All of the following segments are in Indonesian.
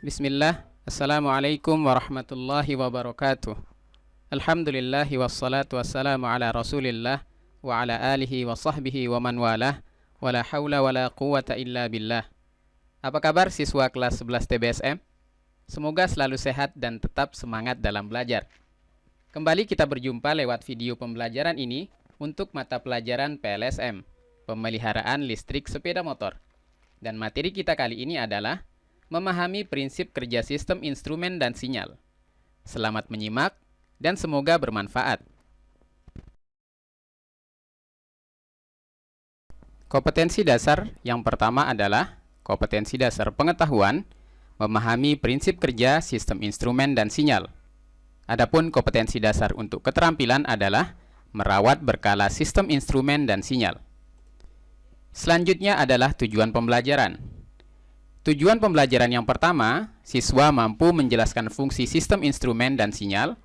Bismillah, Assalamualaikum warahmatullahi wabarakatuh. Alhamdulillahi wassalatu wassalamu ala rasulillah wa ala alihi wa sahbihi wa man walah wa la hawla wa la quwata illa billah. Apa kabar siswa kelas 11 TBSM? Semoga selalu sehat dan tetap semangat dalam belajar. Kembali kita berjumpa lewat video pembelajaran ini untuk mata pelajaran PLSM, Pemeliharaan Listrik Sepeda Motor. Dan materi kita kali ini adalah memahami prinsip kerja sistem instrumen dan sinyal. Selamat menyimak dan semoga bermanfaat. Kompetensi dasar yang pertama adalah kompetensi dasar pengetahuan memahami prinsip kerja sistem instrumen dan sinyal. Adapun kompetensi dasar untuk keterampilan adalah merawat berkala sistem instrumen dan sinyal. Selanjutnya adalah tujuan pembelajaran. Tujuan pembelajaran yang pertama, siswa mampu menjelaskan fungsi sistem instrumen dan sinyal.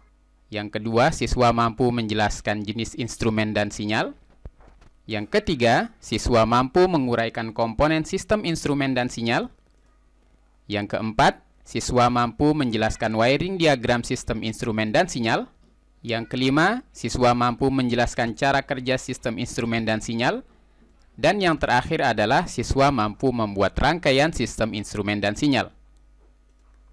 Yang kedua, siswa mampu menjelaskan jenis instrumen dan sinyal. Yang ketiga, siswa mampu menguraikan komponen sistem instrumen dan sinyal. Yang keempat, siswa mampu menjelaskan wiring diagram sistem instrumen dan sinyal. Yang kelima, siswa mampu menjelaskan cara kerja sistem instrumen dan sinyal. Dan yang terakhir adalah siswa mampu membuat rangkaian sistem instrumen dan sinyal.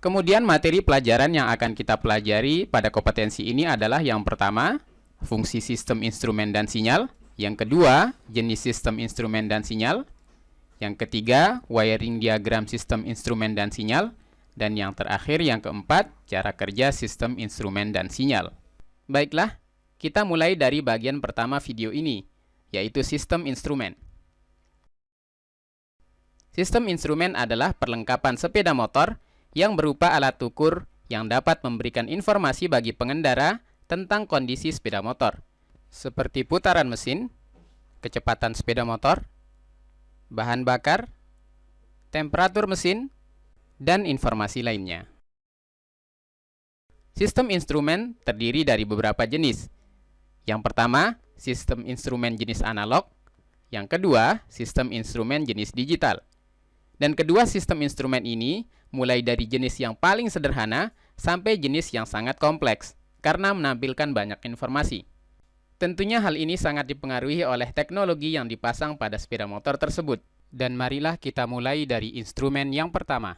Kemudian materi pelajaran yang akan kita pelajari pada kompetensi ini adalah yang pertama, fungsi sistem instrumen dan sinyal. Yang kedua, jenis sistem instrumen dan sinyal. Yang ketiga, wiring diagram sistem instrumen dan sinyal. Dan yang terakhir, yang keempat, cara kerja sistem instrumen dan sinyal. Baiklah, kita mulai dari bagian pertama video ini, yaitu sistem instrumen. Sistem instrumen adalah perlengkapan sepeda motor yang berupa alat ukur yang dapat memberikan informasi bagi pengendara tentang kondisi sepeda motor, seperti putaran mesin, kecepatan sepeda motor, bahan bakar, temperatur mesin, dan informasi lainnya. Sistem instrumen terdiri dari beberapa jenis. Yang pertama, sistem instrumen jenis analog. Yang kedua, sistem instrumen jenis digital. Dan kedua sistem instrumen ini mulai dari jenis yang paling sederhana sampai jenis yang sangat kompleks karena menampilkan banyak informasi. Tentunya hal ini sangat dipengaruhi oleh teknologi yang dipasang pada sepeda motor tersebut. Dan marilah kita mulai dari instrumen yang pertama.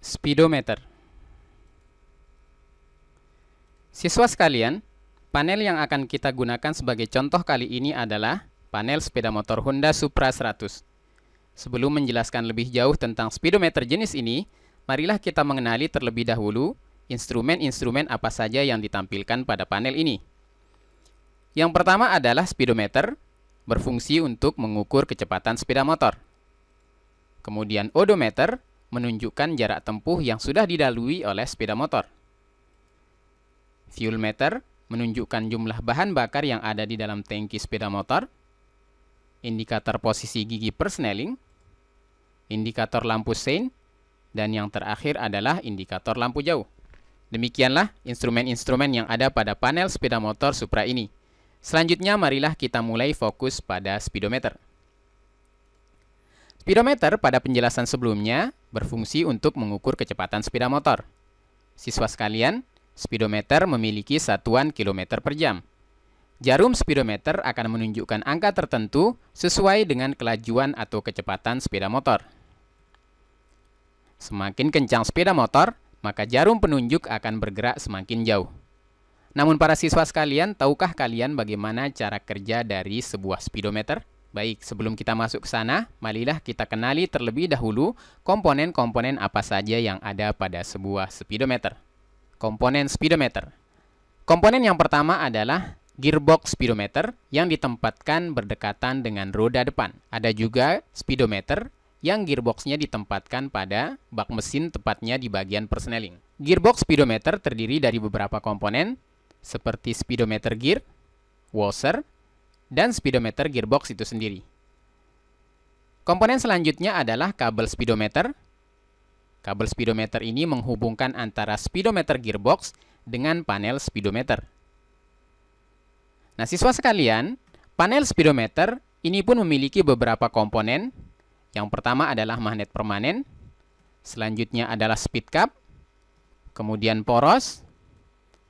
Speedometer. Siswa sekalian, panel yang akan kita gunakan sebagai contoh kali ini adalah panel sepeda motor Honda Supra 100. Sebelum menjelaskan lebih jauh tentang speedometer jenis ini, marilah kita mengenali terlebih dahulu instrumen-instrumen apa saja yang ditampilkan pada panel ini. Yang pertama adalah speedometer, berfungsi untuk mengukur kecepatan sepeda motor. Kemudian odometer, menunjukkan jarak tempuh yang sudah dilalui oleh sepeda motor. Fuel meter, menunjukkan jumlah bahan bakar yang ada di dalam tangki sepeda motor. Indikator posisi gigi persneling, indikator lampu sein, dan yang terakhir adalah indikator lampu jauh. Demikianlah instrumen-instrumen yang ada pada panel sepeda motor Supra ini. Selanjutnya marilah kita mulai fokus pada speedometer. Speedometer pada penjelasan sebelumnya berfungsi untuk mengukur kecepatan sepeda motor. Siswa sekalian, speedometer memiliki satuan kilometer per jam. Jarum speedometer akan menunjukkan angka tertentu sesuai dengan kelajuan atau kecepatan sepeda motor. Semakin kencang sepeda motor, maka jarum penunjuk akan bergerak semakin jauh. Namun para siswa sekalian, tahukah kalian bagaimana cara kerja dari sebuah speedometer? Baik, sebelum kita masuk ke sana, marilah kita kenali terlebih dahulu komponen-komponen apa saja yang ada pada sebuah speedometer. Komponen speedometer. Komponen yang pertama adalah gearbox speedometer yang ditempatkan berdekatan dengan roda depan. Ada juga speedometer yang gearboxnya ditempatkan pada bak mesin, tepatnya di bagian persneling. Gearbox speedometer terdiri dari beberapa komponen seperti speedometer gear, washer, dan speedometer gearbox itu sendiri. Komponen selanjutnya adalah kabel speedometer. Kabel speedometer ini menghubungkan antara speedometer gearbox dengan panel speedometer. Nah, siswa sekalian, panel speedometer ini pun memiliki beberapa komponen. Yang pertama adalah magnet permanen, Selanjutnya adalah speed cap, kemudian poros,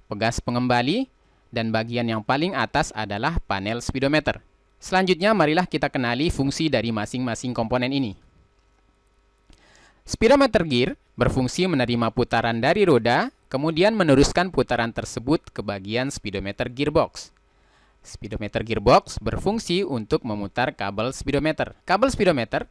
pegas pengembali, dan bagian yang paling atas adalah panel speedometer. Selanjutnya marilah kita kenali fungsi dari masing-masing komponen ini. Speedometer gear berfungsi menerima putaran dari roda, kemudian meneruskan putaran tersebut ke bagian speedometer gearbox. Speedometer gearbox berfungsi untuk memutar kabel speedometer. Kabel speedometer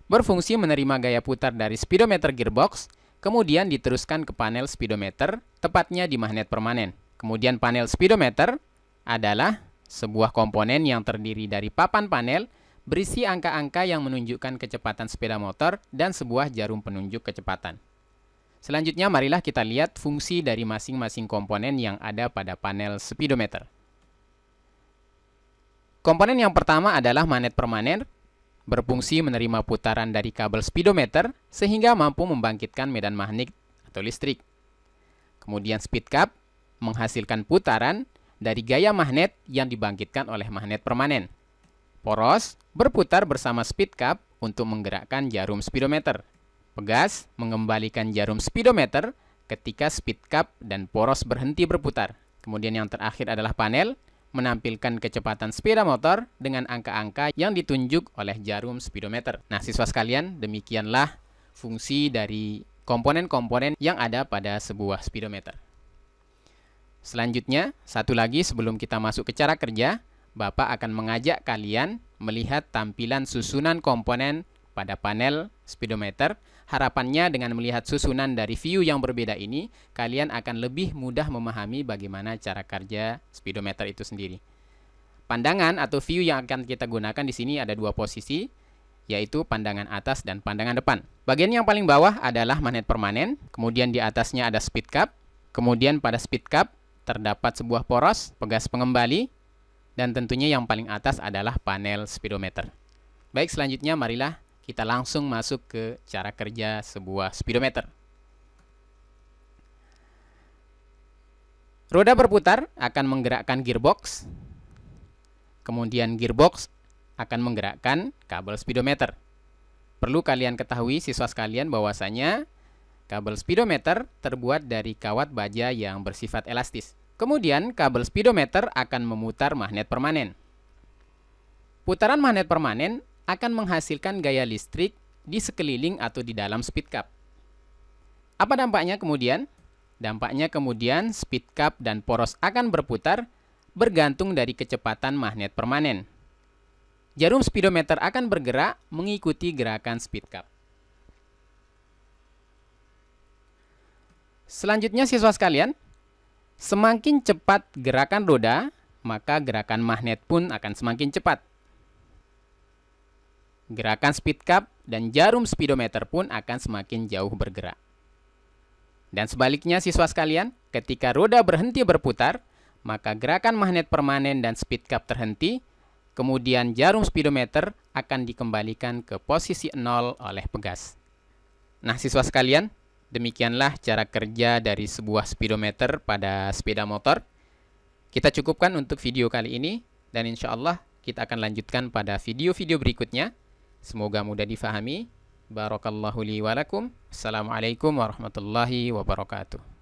berfungsi menerima gaya putar dari speedometer gearbox, kemudian diteruskan ke panel speedometer, tepatnya di magnet permanen. Kemudian panel speedometer adalah sebuah komponen yang terdiri dari papan panel berisi angka-angka yang menunjukkan kecepatan sepeda motor dan sebuah jarum penunjuk kecepatan. Selanjutnya marilah kita lihat fungsi dari masing-masing komponen yang ada pada panel speedometer. Komponen yang pertama adalah magnet permanen, berfungsi menerima putaran dari kabel speedometer sehingga mampu membangkitkan medan magnet atau listrik. Kemudian speed cap menghasilkan putaran dari gaya magnet yang dibangkitkan oleh magnet permanen. Poros berputar bersama speed cap untuk menggerakkan jarum speedometer. Pegas mengembalikan jarum speedometer ketika speed cap dan poros berhenti berputar. Kemudian yang terakhir adalah panel, menampilkan kecepatan sepeda motor dengan angka-angka yang ditunjuk oleh jarum speedometer. Nah, siswa sekalian, demikianlah fungsi dari komponen-komponen yang ada pada sebuah speedometer. Selanjutnya, satu lagi sebelum kita masuk ke cara kerja, Bapak akan mengajak kalian melihat tampilan susunan komponen pada panel speedometer. Harapannya dengan melihat susunan dari view yang berbeda ini, kalian akan lebih mudah memahami bagaimana cara kerja speedometer itu sendiri. Pandangan atau view yang akan kita gunakan di sini ada dua posisi, yaitu pandangan atas dan pandangan depan. Bagian yang paling bawah adalah magnet permanen, kemudian di atasnya ada speed cap, kemudian pada speed cap terdapat sebuah poros, pegas pengembali, dan tentunya yang paling atas adalah panel speedometer. Baik, selanjutnya marilah kita langsung masuk ke cara kerja sebuah speedometer. Roda berputar akan menggerakkan gearbox, kemudian gearbox akan menggerakkan kabel speedometer. Perlu kalian ketahui siswa sekalian bahwasanya kabel speedometer terbuat dari kawat baja yang bersifat elastis. Kemudian kabel speedometer akan memutar magnet permanen. Putaran magnet permanen akan menghasilkan gaya listrik di sekeliling atau di dalam speed cap. Apa dampaknya kemudian? Dampaknya kemudian speed cap dan poros akan berputar bergantung dari kecepatan magnet permanen. Jarum speedometer akan bergerak mengikuti gerakan speed cap. Selanjutnya siswa sekalian, semakin cepat gerakan roda, maka gerakan magnet pun akan semakin cepat. Gerakan speed cap dan jarum speedometer pun akan semakin jauh bergerak. Dan sebaliknya siswa sekalian, ketika roda berhenti berputar, maka gerakan magnet permanen dan speed cap terhenti, kemudian jarum speedometer akan dikembalikan ke posisi 0 oleh pegas. Nah siswa sekalian, demikianlah cara kerja dari sebuah speedometer pada sepeda motor. Kita cukupkan untuk video kali ini, dan insya Allah kita akan lanjutkan pada video-video berikutnya. Semoga mudah difahami. Barakallahu li wa lakum. Assalamualaikum warahmatullahi wabarakatuh.